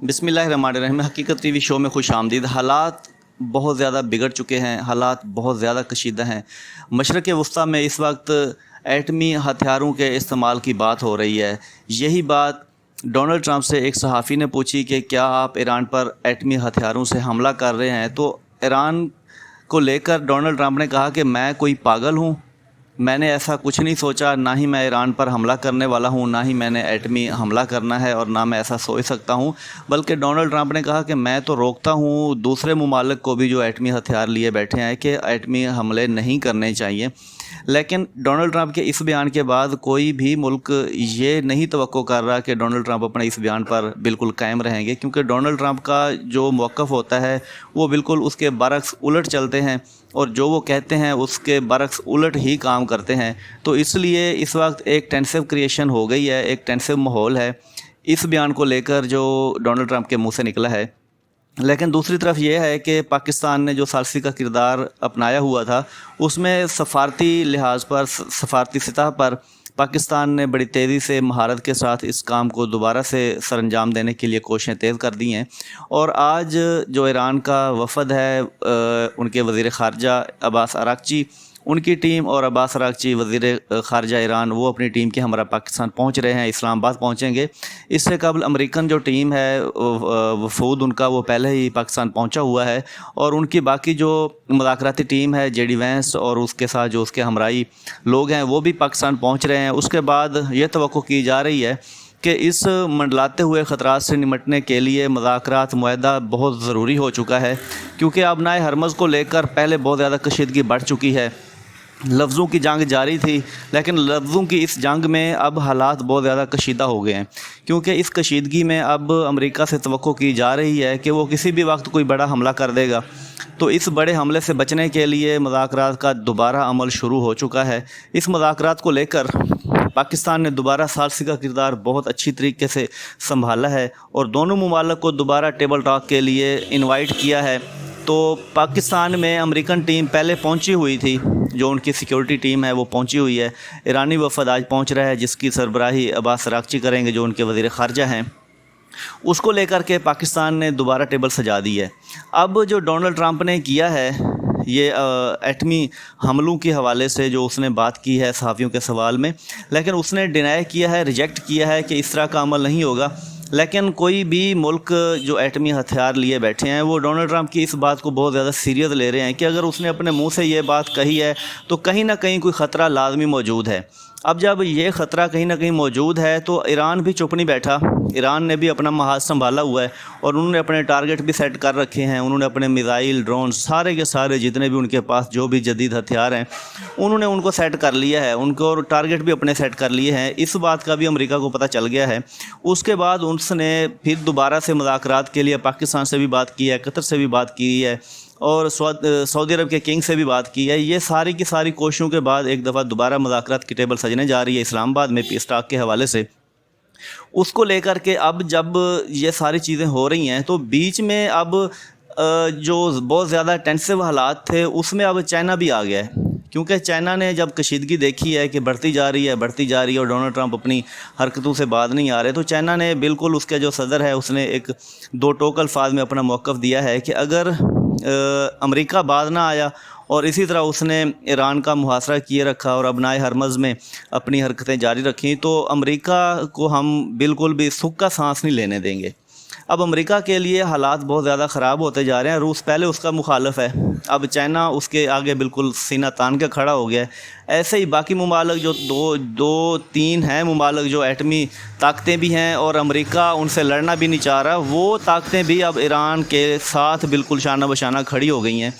बिस्मिल्लाहिर्रहमानिर्रहीम। हकीकत TV show में खुश आमदीद। हालात बहुत ज़्यादा बिगड़ चुके हैं, हालात बहुत ज़्यादा कशीदा हैं। मशरक़ वस्ती में इस वक्त एटमी हथियारों के इस्तेमाल की बात हो रही है। यही बात डोनाल्ड ट्रंप से एक सहाफ़ी ने पूछी कि क्या आप ईरान पर एटमी हथियारों से हमला कर रहे हैं। तो ईरान को लेकर डोनाल्ड ट्रंप ने कहा कि मैं कोई पागल हूँ, मैंने ऐसा कुछ नहीं सोचा, ना ही मैं ईरान पर हमला करने वाला हूँ, ना ही मैंने एटमी हमला करना है और ना मैं ऐसा सोच सकता हूँ। बल्कि डोनाल्ड ट्रंप ने कहा कि मैं तो रोकता हूँ दूसरे ममालिक को भी जो एटमी हथियार लिए बैठे हैं कि एटमी हमले नहीं करने चाहिए। लेकिन डोनाल्ड ट्रंप के इस बयान के बाद कोई भी मुल्क ये नहीं तवक्को कर रहा कि डोनाल्ड ट्रंप अपने इस बयान पर बिल्कुल कायम रहेंगे, क्योंकि डोनाल्ड ट्रंप का जो मौक़िफ़ होता है वो बिल्कुल उसके बरक्स उलट चलते हैं और जो वो कहते हैं उसके बरक्स उलट ही काम करते हैं। तो इसलिए इस वक्त एक टेंसिव क्रिएशन हो गई है, एक टेंसिव माहौल है इस बयान को लेकर जो डोनाल्ड ट्रंप के मुंह से निकला है। लेकिन दूसरी तरफ यह है कि पाकिस्तान ने जो सालसी का किरदार अपनाया हुआ था उसमें सफ़ारती लिहाज पर, सफ़ारती सतह पर पाकिस्तान ने बड़ी तेज़ी से महारत के साथ इस काम को दोबारा से सरअंजाम देने के लिए कोशिशें तेज़ कर दी हैं। और आज जो ईरान का वफ़द है, उनके वज़ीर ख़ारजा अब्बास अराग़ची, उनकी टीम और अब्बास अराग़ची वज़ीर ख़ारजा ईरान, वो अपनी टीम के हमरा पाकिस्तान पहुंच रहे हैं, इस्लामाबाद पहुंचेंगे। इससे कबल अमेरिकन जो टीम है वफूद उनका वो पहले ही पाकिस्तान पहुंचा हुआ है और उनकी बाकी जो मुज़ाकराती टीम है जेडी वैंस और उसके साथ जो उसके हमराई लोग हैं वो भी पाकिस्तान पहुंच रहे हैं। उसके बाद ये तवक्को की जा रही है कि इस मंडलाते हुए ख़तरात से निमटने के लिए मुज़ाकरात मुआहदा बहुत ज़रूरी हो चुका है, क्योंकि अब नाए हरमज़ को लेकर पहले बहुत ज़्यादा कशीदगी बढ़ चुकी है। लफ्ज़ों की जंग जारी थी, लेकिन लफ्ज़ों की इस जंग में अब हालात बहुत ज़्यादा कशीदा हो गए हैं, क्योंकि इस कशीदगी में अब अमेरिका से तवक्को की जा रही है कि वो किसी भी वक्त कोई बड़ा हमला कर देगा। तो इस बड़े हमले से बचने के लिए मुज़ाकरात का दोबारा अमल शुरू हो चुका है। इस मुज़ाकरात को लेकर पाकिस्तान ने दोबारा सालसी का किरदार बहुत अच्छी तरीके से संभाला है और दोनों ममालिक को दोबारा टेबल टॉक के लिए इनवाइट किया है। तो पाकिस्तान में अमेरिकन टीम पहले पहुंची हुई थी, जो उनकी सिक्योरिटी टीम है वो पहुंची हुई है। ईरानी वफ़द आज पहुंच रहा है जिसकी सरबराही अब्बास अराग़ची करेंगे, जो उनके वज़ीर ख़ारजा हैं। उसको लेकर के पाकिस्तान ने दोबारा टेबल सजा दी है। अब जो डोनाल्ड ट्रंप ने किया है ये एटमी हमलों के हवाले से जो उसने बात की है सहाफ़ियों के सवाल में, लेकिन उसने डिनाई किया है, रिजेक्ट किया है कि इस तरह का अमल नहीं होगा। लेकिन कोई भी मुल्क जो एटमी हथियार लिए बैठे हैं वो डोनाल्ड ट्रंप की इस बात को बहुत ज़्यादा सीरियस ले रहे हैं कि अगर उसने अपने मुंह से ये बात कही है तो कहीं ना कहीं कोई ख़तरा लाजमी मौजूद है। अब जब ये ख़तरा कहीं ना कहीं मौजूद है तो ईरान भी चुप नहीं बैठा। ईरान ने भी अपना महाज संभाला हुआ है और उन्होंने अपने टारगेट भी सेट कर रखे हैं। उन्होंने अपने मिसाइल, ड्रोन, सारे के सारे जितने भी उनके पास जो भी जदीद हथियार हैं उन्होंने उनको सेट कर लिया है, उनको टारगेट भी अपने सेट कर लिए हैं। इस बात का भी अमेरिका को पता चल गया है। उसके बाद उसने फिर दोबारा से मुज़ाकरात के लिए पाकिस्तान से भी बात की है, कतर से भी बात की है और सऊदी अरब के किंग से भी बात की है। ये सारी की सारी कोशिशों के बाद एक दफ़ा दोबारा मुज़ाकरात की टेबल सजने जा रही है इस्लामाबाद में पीस टॉक के हवाले से। उसको लेकर के अब जब ये सारी चीज़ें हो रही हैं तो बीच में अब जो बहुत ज़्यादा टेंसिव हालात थे उसमें अब चाइना भी आ गया है, क्योंकि चाइना ने जब कशीदगी देखी है कि बढ़ती जा रही है और डोनाल्ड ट्रंप अपनी हरकतों से बाज नहीं आ रहे, तो चाइना ने बिल्कुल, उसके जो सदर है उसने एक दो टोक अल्फाज में अपना मौक़िफ़ दिया है कि अगर अमेरिका बाज ना आया और इसी तरह उसने ईरान का मुहासरा किए रखा और अब नाए हरमज़ में अपनी हरकतें जारी रखी तो अमेरिका को हम बिल्कुल भी सुख का सांस नहीं लेने देंगे। अब अमेरिका के लिए हालात बहुत ज़्यादा ख़राब होते जा रहे हैं। रूस पहले उसका मुखालफ है, अब चाइना उसके आगे बिल्कुल सीना तान के खड़ा हो गया है। ऐसे ही बाकी ममालिक जो दो तीन हैं ममालिक जो एटमी ताकतें भी हैं और अमेरिका उनसे लड़ना भी नहीं चाह रहा, वो ताकतें भी अब ईरान के साथ बिल्कुल शाना बशाना खड़ी हो गई हैं।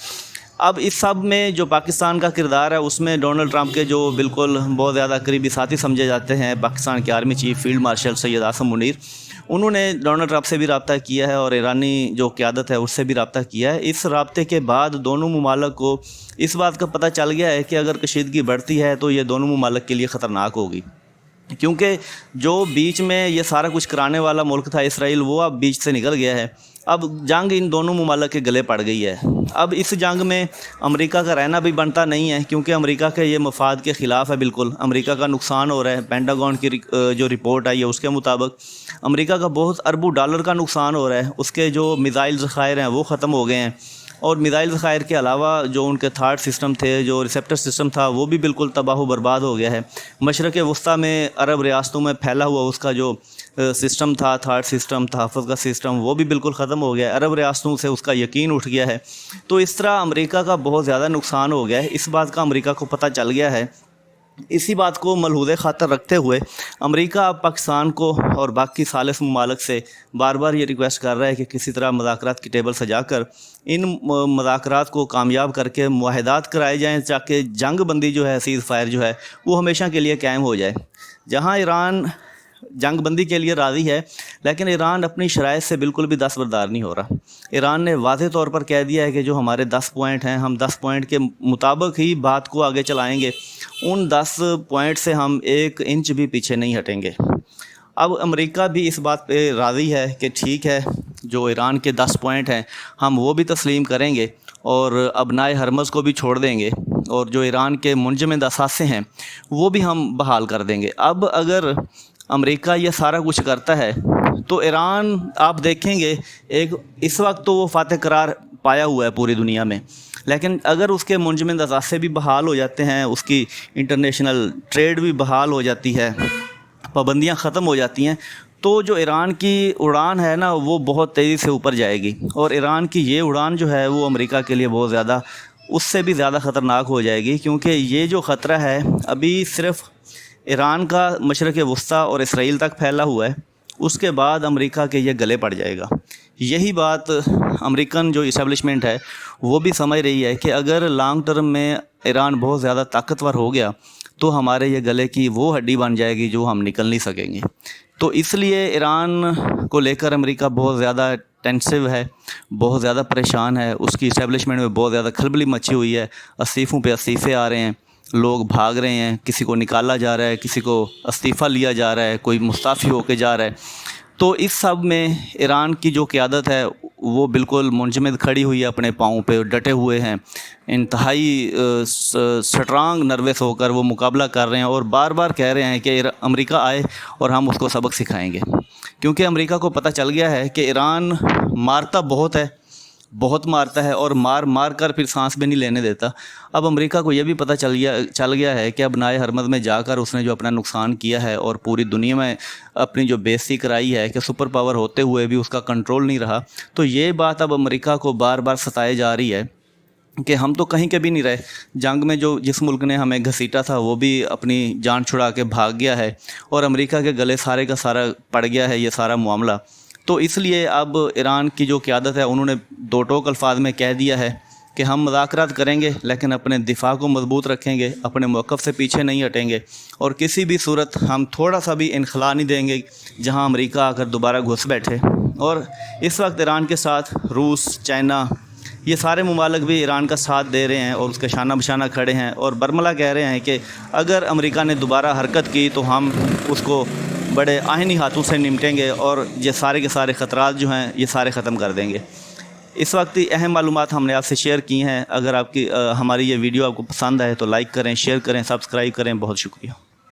अब इस सब में जो पाकिस्तान का किरदार है उसमें डोनाल्ड ट्रंप के जो बिल्कुल बहुत ज़्यादा करीबी साथी समझे जाते हैं पाकिस्तान के army chief field marshal Syed Asim Munir, उन्होंने डोनाल्ड ट्रंप से भी रब्ता किया है और ईरानी जो क़यादत है उससे भी रब्ता किया है। इस रब्ते के बाद दोनों ममालिक को इस बात का पता चल गया है कि अगर कशीदगी बढ़ती है तो ये दोनों ममालिक के लिए ख़तरनाक होगी, क्योंकि जो बीच में ये सारा कुछ कराने वाला मुल्क था इसराइल, वो अब बीच से निकल गया है। اب جنگ ان دونوں ممالک کے گلے پڑ گئی ہے. اب اس جنگ میں امریکہ کا رہنا بھی بنتا نہیں ہے، کیونکہ امریکہ کے یہ مفاد کے خلاف ہے. بالکل امریکہ کا نقصان ہو رہا ہے. پینٹاگون کی جو رپورٹ آئی ہے اس کے مطابق امریکہ کا بہت اربوں ڈالر کا نقصان ہو رہا ہے. اس کے جو میزائل ذخائر ہیں وہ ختم ہو گئے ہیں، اور میزائل ذخائر کے علاوہ جو ان کے تھارڈ سسٹم تھے، جو ریسیپٹر سسٹم تھا، وہ بھی بالکل تباہ و برباد ہو گیا ہے. مشرق وسطیٰ میں عرب ریاستوں میں پھیلا ہوا اس کا جو سسٹم تھا، تھارڈ سسٹم، تحفظ کا سسٹم، وہ بھی بالکل ختم ہو گیا ہے. عرب ریاستوں سے اس کا یقین اٹھ گیا ہے. تو اس طرح امریکہ کا بہت زیادہ نقصان ہو گیا ہے. اس بات کا امریکہ کو پتہ چل گیا ہے. اسی بات کو ملحوظ خاطر رکھتے ہوئے امریکہ اب پاکستان کو اور باقی ثالث ممالک سے بار بار یہ ریکویسٹ کر رہا ہے کہ کسی طرح مذاکرات کی ٹیبل سجا کر ان مذاکرات کو کامیاب کر کے معاہدات کرائے جائیں، تاکہ جنگ بندی جو ہے، سیز فائر جو ہے، وہ ہمیشہ کے لیے قائم ہو جائے. جہاں ایران جنگ بندی کے لیے راضی ہے، لیکن ایران اپنی شرائط سے بالکل بھی دستبردار نہیں ہو رہا. ایران نے واضح طور پر کہہ دیا ہے کہ جو ہمارے 10 پوائنٹ ہیں، ہم 10 پوائنٹ کے مطابق ہی بات کو آگے چلائیں گے. ان 10 پوائنٹ سے ہم 1 انچ بھی پیچھے نہیں ہٹیں گے. اب امریکہ بھی اس بات پہ راضی ہے کہ ٹھیک ہے، جو ایران کے 10 پوائنٹ ہیں ہم وہ بھی تسلیم کریں گے، اور ابنائے ہرمز کو بھی چھوڑ دیں گے، اور جو ایران کے منجمد اثاثے ہیں وہ بھی ہم بحال کر دیں گے. اب اگر امریکہ یہ سارا کچھ کرتا ہے تو ایران آپ دیکھیں گے اس وقت تو وہ فاتح قرار پایا ہوا ہے پوری دنیا میں، لیکن اگر اس کے منجمد اثاثے بھی بحال ہو جاتے ہیں، اس کی انٹرنیشنل ٹریڈ بھی بحال ہو جاتی ہے، پابندیاں ختم ہو جاتی ہیں، تو جو ایران کی اڑان ہے نا وہ بہت تیزی سے اوپر جائے گی. اور ایران کی یہ اڑان جو ہے وہ امریکہ کے لیے بہت زیادہ، اس سے بھی زیادہ خطرناک ہو جائے گی، کیونکہ یہ جو خطرہ ہے ابھی صرف ایران کا مشرق وسطیٰ اور اسرائیل تک پھیلا ہوا ہے، اس کے بعد امریکہ کے یہ گلے پڑ جائے گا. یہی بات امریکن جو اسٹیبلشمنٹ ہے وہ بھی سمجھ رہی ہے کہ اگر لانگ ٹرم میں ایران بہت زیادہ طاقتور ہو گیا تو ہمارے یہ گلے کی وہ ہڈی بن جائے گی جو ہم نکل نہیں سکیں گے. تو اس لیے ایران کو لے کر امریکہ بہت زیادہ ٹینسو ہے، بہت زیادہ پریشان ہے. اس کی اسٹیبلشمنٹ میں بہت زیادہ کھلبلی مچی ہوئی ہے. استعفوں پہ استعفے آ رہے ہیں، لوگ بھاگ رہے ہیں، کسی کو نکالا جا رہا ہے، کسی کو استعفیٰ لیا جا رہا ہے، کوئی مستعفی ہو کے جا رہا ہے. تو اس سب میں ایران کی جو قیادت ہے وہ بالکل منجمد کھڑی ہوئی ہے، اپنے پاؤں پہ ڈٹے ہوئے ہیں، انتہائی سٹرانگ نروس ہو کر وہ مقابلہ کر رہے ہیں، اور بار بار کہہ رہے ہیں کہ امریکہ آئے اور ہم اس کو سبق سکھائیں گے. کیونکہ امریکہ کو پتہ چل گیا ہے کہ ایران مارتا بہت ہے، بہت مارتا ہے، اور مار کر پھر سانس بھی نہیں لینے دیتا. اب امریکہ کو یہ بھی پتہ چل گیا ہے کہ ابنائے ہرمز میں جا کر اس نے جو اپنا نقصان کیا ہے اور پوری دنیا میں اپنی جو بے عزتی کرائی ہے کہ سپر پاور ہوتے ہوئے بھی اس کا کنٹرول نہیں رہا. تو یہ بات اب امریکہ کو بار بار ستائے جا رہی ہے کہ ہم تو کہیں کے بھی نہیں رہے. جنگ میں جس ملک نے ہمیں گھسیٹا تھا وہ بھی اپنی جان چھڑا کے بھاگ گیا ہے، اور امریکہ کے گلے سارے کا سارا پڑ گیا ہے یہ سارا معاملہ. تو اس لیے اب ایران کی جو قیادت ہے انہوں نے 2 ٹوک الفاظ میں کہہ دیا ہے کہ ہم مذاکرات کریں گے لیکن اپنے دفاع کو مضبوط رکھیں گے، اپنے موقف سے پیچھے نہیں ہٹیں گے، اور کسی بھی صورت ہم تھوڑا سا بھی انخلا نہیں دیں گے جہاں امریکہ آ کر دوبارہ گھس بیٹھے. اور اس وقت ایران کے ساتھ روس، چائنا، یہ سارے ممالک بھی ایران کا ساتھ دے رہے ہیں اور اس کے شانہ بشانہ کھڑے ہیں، اور برملا کہہ رہے ہیں کہ اگر امریکہ نے دوبارہ حرکت کی تو ہم اس کو بڑے آہنی ہاتھوں سے نمٹیں گے، اور یہ سارے کے سارے خطرات جو ہیں یہ سارے ختم کر دیں گے. اس وقت اہم معلومات ہم نے آپ سے شیئر کی ہیں. اگر ہماری یہ ویڈیو آپ کو پسند آئے تو لائک کریں، شیئر کریں، سبسکرائب کریں. بہت شکریہ.